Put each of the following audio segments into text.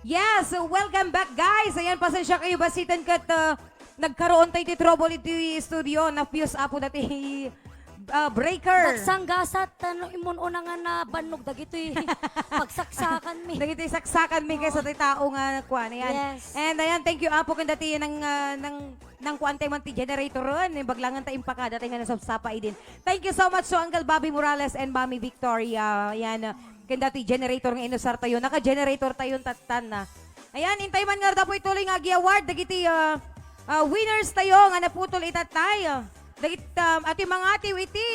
Yes, so welcome back guys. Ayan, pasensya kayo basitan kat nagkaroon tayo ti trouble iti studio na fuse apo dati breaker. Nagsanggasat, imun una nga na banog, dagito'y pagsaksakan mi. Dagiti saksakan mi kaysa ti tao nga kuan. Ayan. Yes. And ayan, thank you apo kan dati ng kuan tayo man ti generator ron. Baglangan tayo impaka dati nga nasapsapa din. Thank you so much so Uncle Bobby Morales and Mami Victoria. Ayan, kan dati generator nga inusar tayo. Naka-generator tayo tatan na. Ayan, intay man nga daw ituloy nga gi-award dagiti winners tayo nga naputol itatay. Dagit ati mga ati iti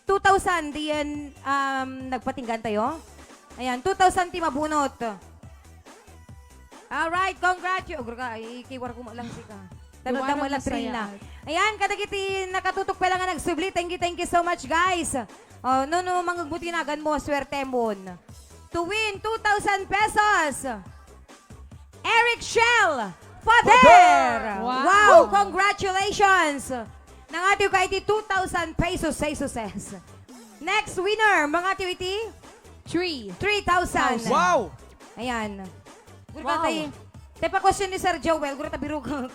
2,000 diyan nagpatinggan tayo. Ayan, 2,000 ti mabunot. Alright, congratulations. Ikiwar ko mo lang sika. Tanong mo lang na. Ayan, kadagiti nakatutok pa lang nga nagsubli. Thank you so much guys. No, mangbutinagan mo, swerte mo. To win 2,000 pesos. Eric Shell, Father! Wow, congratulations! Nangatiw ka iti 2,000 pesos sa success. Next winner, mga iti 3,000. Wow! Ayan. Wow. Tayo pa question ni Sir Joel, gura tabi rugag.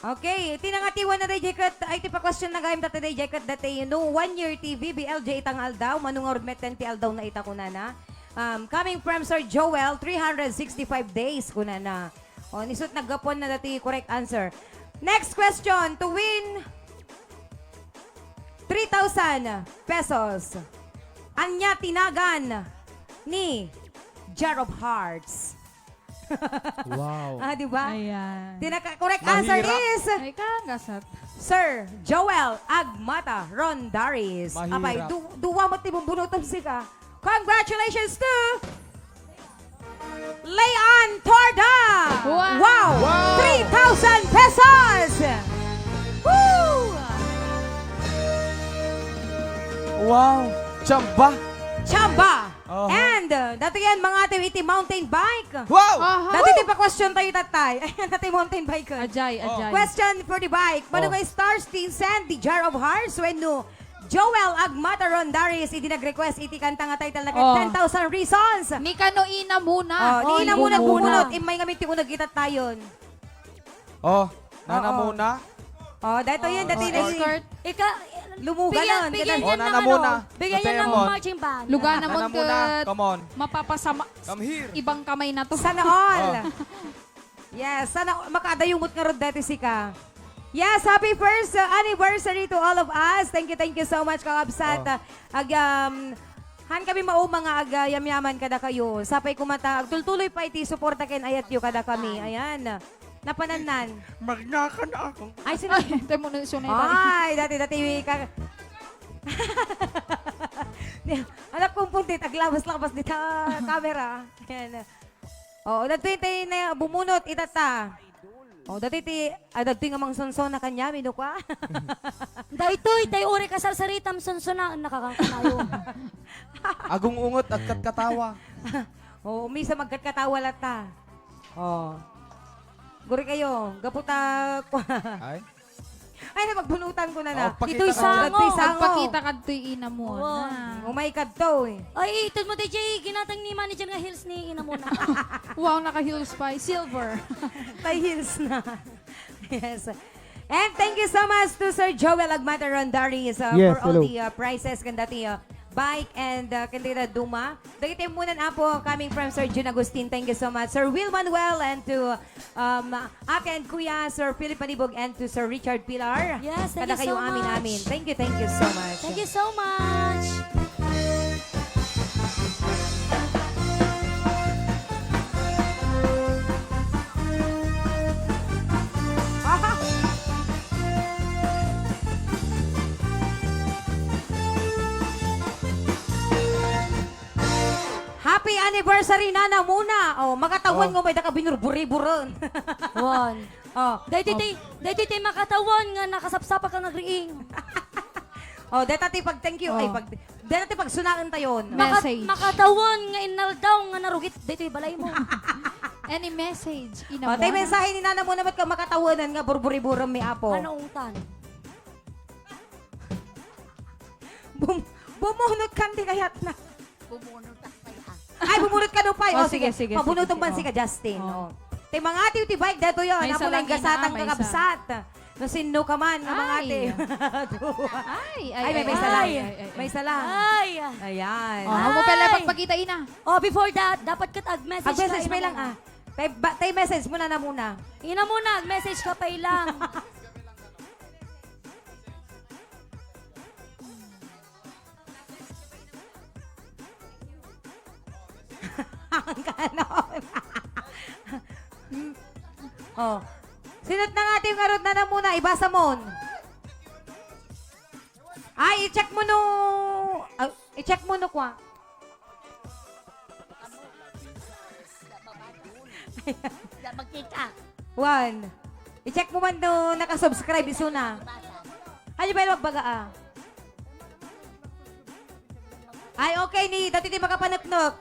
Okay, tinangatiwan na day kat ay ti pa question na gayam dati day kat dati 1 year TV BLJ itangal daw manungor meten ti aldaw na ita kunana. Coming from Sir Joel 365 days kunana. O nisut naggapon na dati correct answer. Next question to win 3,000 pesos. Anya tinagan ni Jar of Hearts. Wow. Di ba? Ayan. Correct answer Mahirap. is Ay, kangasat. Sir Joel Agmata Rondaris. Mahirap. Apay, duwa mo tibubunutan sika. Congratulations to Leon Torda. Wow. Wow. 3,000 pesos. Woo! Wow. Chamba. Chamba. Uh-huh. And dati yan mga iti mountain bike. Wow. Dati ti pa question tayo tatay. Ayan dati mountain bike. Ajay. Question for the bike. Mano nga stars tin send the Jar of Hearts when no Joel Agmata Rondaris iti nag-request iti kanta nga title na 10,000 reasons. Ni kano ina muna. Di na muna bumunot. Imay nga miti unag itat tayon. Oh, nana Oo. muna. Dito yun. Dati na Escort. lumuga nun. Bigyan Oh, yan ng nana muna. bigyan yan ng Temon. marching band. Lugar na Nana mo muna. Come on. mapapasama. Come here. Ibang kamay na to. Sana all. Yes, sana makadayumot nga ron dati sika. Yes, happy first anniversary to all of us. Thank you so much, Kakabsat. Han kami mao mga yamyaman kada kayo. Sapay kumata, tultuloy pa iti suporta ken ayat yu kada kami. Ayan. Napananan. Magnakan ako. Ay, sino? Ay, tayo mo na sunay tayo. Ay, dati ka. Anak kong puntit, aglabas-labas dito camera. Ayan. Dati tayo na bumunot itata. Dati nga mang sonson na kanya, mino ka. Daytoy, tayo uri ka sarsaritam sunsuna, nakakakatayo. Agong ungot at katkatawa. Misa magkatkatawa lata. Guri kayo, gaputa ko. Ay. Ay, magbunutan ko na na. Pakita Ito'y ka. sango. Pagpakita ka to'y ina mo. Oo. na. Umaykad to eh. Ay, itod mo, DJ, ginatang ni manager nga heels ni ina muna. Wow, naka-heels pa. Silver. Tay heels na. Yes. And thank you so much to Sir Joel Agmata Rondaris Yes, for all hello. the prizes kan dati bike and kandida Duma. Dagiti muna na po coming from Sir Jun Agustin. Thank you so much. Sir Will Manuel and to Ate and Kuya, Sir Philip Panibog and to Sir Richard Pilar. Yes, thank Kada you kayo so much. amin. Thank you so much. Thank you so much. Happy anniversary na muna. Makatawan mo may binurburi-buron. One. Dahil Tay makatawan nga nakasapsapa ka nagriing. dahil pag thank you. Ay, dahil pag sunaan tayo. Message. Makatawan nga inaldaw nga narugit. Daytoy balay mo. Any message? Ina mo. Tayo mensahe ni Nana mo naman ka makatawanan nga burburi-buron may apo. Ano ungtan? Bumunot kan di kayat na. Bumunot ang pala. Ay, bumunot ka no pa. Oh, sige, sige, Pabunotong sige, ban si sige. ka, Justin. Oh. Oh. Te mga ati, ti bike, dato yun. May Apo isa lang lang gasatang ina, may kakabsat. No sinno ka man, nga mga ate. Ay, Ay, may isa lang. ay, May isa lang. Ay! Ayan. Oh, mo pala pagpakita ina. Oh, before that, dapat ka tag-message Ang message ka, pa ina lang muna. Tay message muna na muna. Ina muna, message ka pa ilang. Ang ganon. Oh. Sinot na nga yung karot na muna. Ibasa mo. Ay, i-check mo no. I-check mo no kwa. Magkita. One. I-check mo man no nakasubscribe iso na. Ano ba yung magbaga ah? Ay, okay ni. Dati di makapanuknok.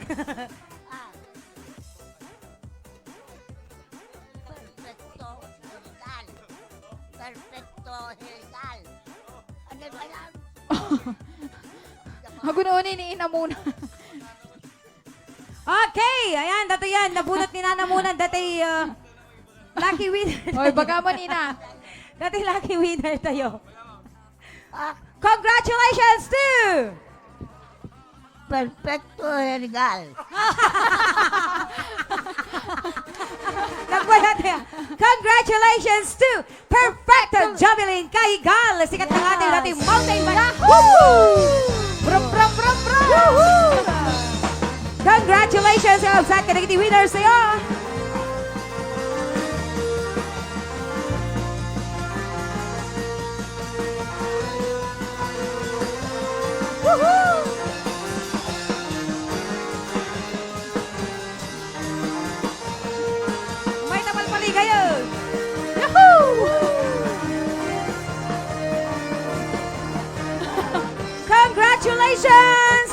Perfecto legal. Perfecto legal. Ano ba yan? Hagunoon ni ina muna. Okay. Ayan, dati yan. Nabunot ni Nana muna. Dati lucky winner. Oy, baga mo ina. Dati lucky winner tayo. Ah, Congratulations to perfecto legal. Nagwala tayo. Congratulations to Perfecto Javelin Kahigal. Sikat ng ating dating mountain bike. Brum, brum, brum, brum. Congratulations sa kanagiti winners sa'yo. Woohoo! May tapal-pali kayo. Yahoo! Congratulations!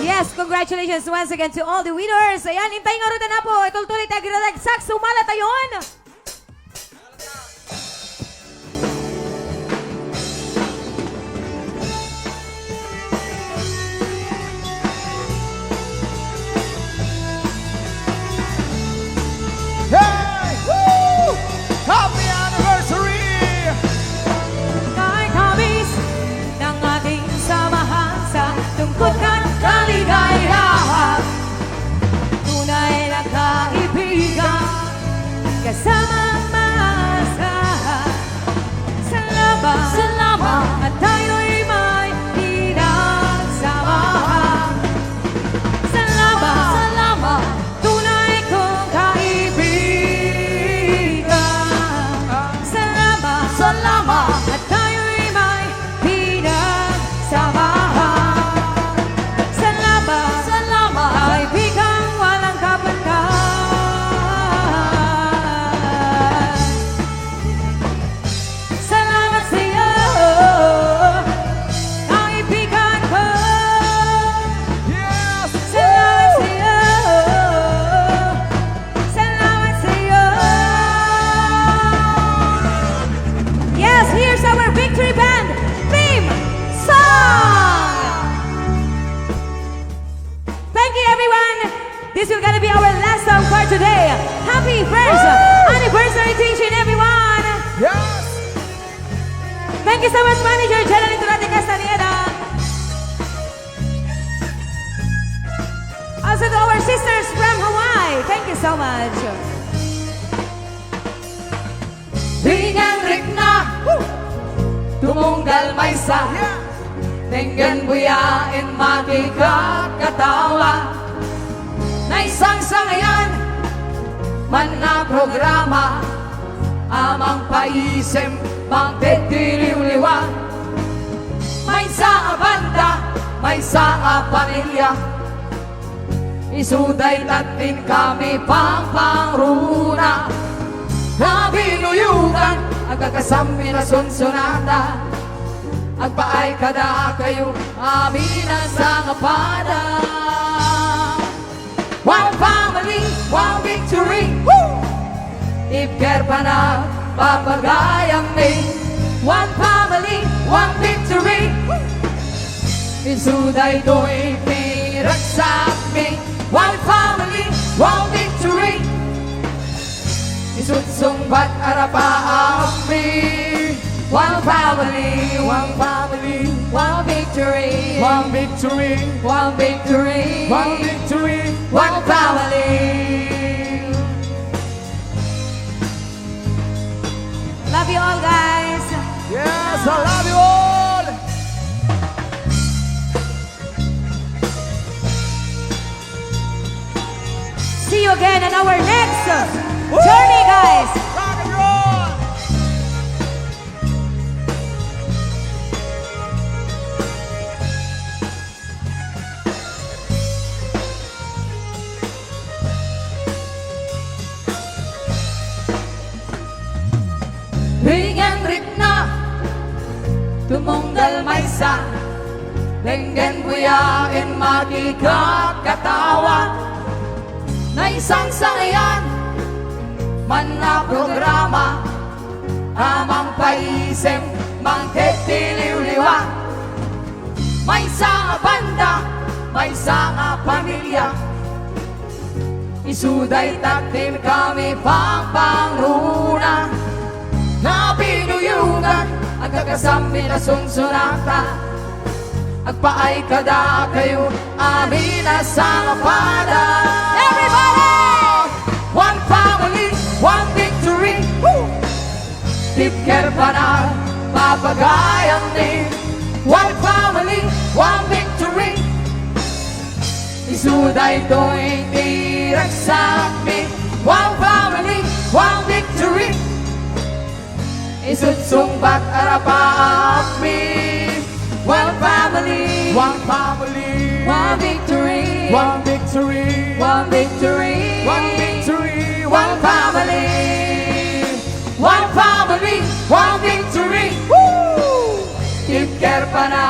Yes, congratulations once again to all the winners. Ayan, intay nga rin na po. Itultuloy tayo ginalagsak. Sumala tayon. Hey! Woo! Happy anniversary! Kay kamis ng ating samahan sa tungkol at kaligayahan. Tunay na kaibigan, kasama maasahan. Salamat, Salamat. at tayo'y may pinagsamahan. Salamat, Salamat. tunay kong kaibigan. Salamat, Salamat. at tayo'y may pinagsamahan. Salamat, Salamat. kaibigang walang kapantay. Salamat sa iyo, kaibigan ko. Yes! Salamat sa iyo. Salamat sa iyo. Yes, here's our victory band theme song. Thank you, everyone. This is gonna be our last song for today. Happy first anniversary to each and everyone. Yes! Thank you so much, Manager General Turate Castaneda. Also to our sisters from Hawaii. Thank you so much. Ringang rikna! Tumunggal may sa Tenggan buyain makikakatawa Na isang sangayan Man na programa Amang paisem Mang titiliw-liwa May sa banda May sa pamilya Isuday natin kami pang pangruna Na binuyugan Ang kakasami na sunsunata agpaay kada kayo amin sa kapada. One family, one victory. Woo! Ibker pa na papagayang may. One family, one victory. Isuday do'y pirak sa amin. One family, one victory. Isudsumbat arapa amin. One family, one family, one victory. One victory, One victory. one victory. One family. Love you all, guys. Yes, I love you all. See you again on our next journey, guys. Rock and roll. Hingan rin na tumunggal may sa Lenggen buyain makikakatawa na isang sangayan man na programa amang paisem mangketiliw-liwa may sa banda may sa pamilya isuday taktin kami pangpangruna na pinuyungan ang kakasami na sunsunata agpaay kada kayo amin na sa kapada. Everybody! One family, one victory. Woo! Tipker pa na papagayang din. One family, one victory. Isuday to'y tirak sa amin. One family, one victory. Isudsumbat arapa amin. One family, One family, one victory. one victory, One victory. one victory, One family. One family. One victory. Woo! Tipker pa na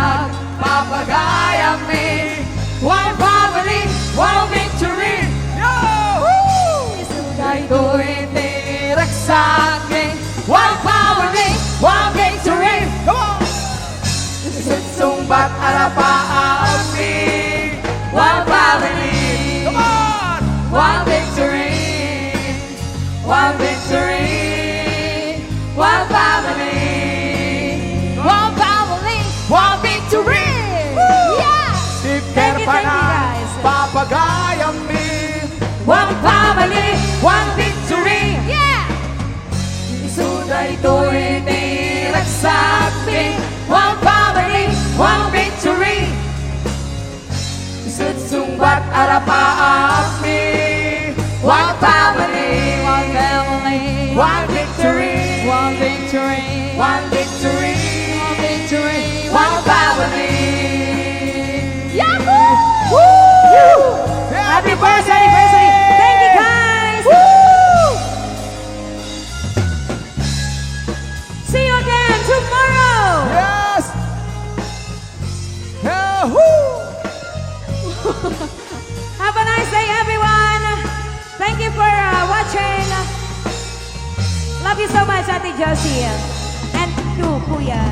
papagayang mi. One family. One victory. Yo! Woo! Isuday ko'y tirak sa akin. One family. One victory. Come on! Sumbat arapa amin. One family. Come on! One victory. One victory. One family. One family. One victory. Yeah. Tipker you, pa thank you, na guys. papagayang min. One family. One victory. Yeah. Isuday to'y tirak sa akin. One family. One victory. Isudsumbat arapa amin. One family. One family. One victory. One victory. One victory. One victory. One family. Yahoo! Woo! Happy first anniversary. Thank you, guys. See you again tomorrow. Yes! Yahoo! Have a nice day, everyone. Thank you for watching. Love you so much, Ate Josie. And to Kuya.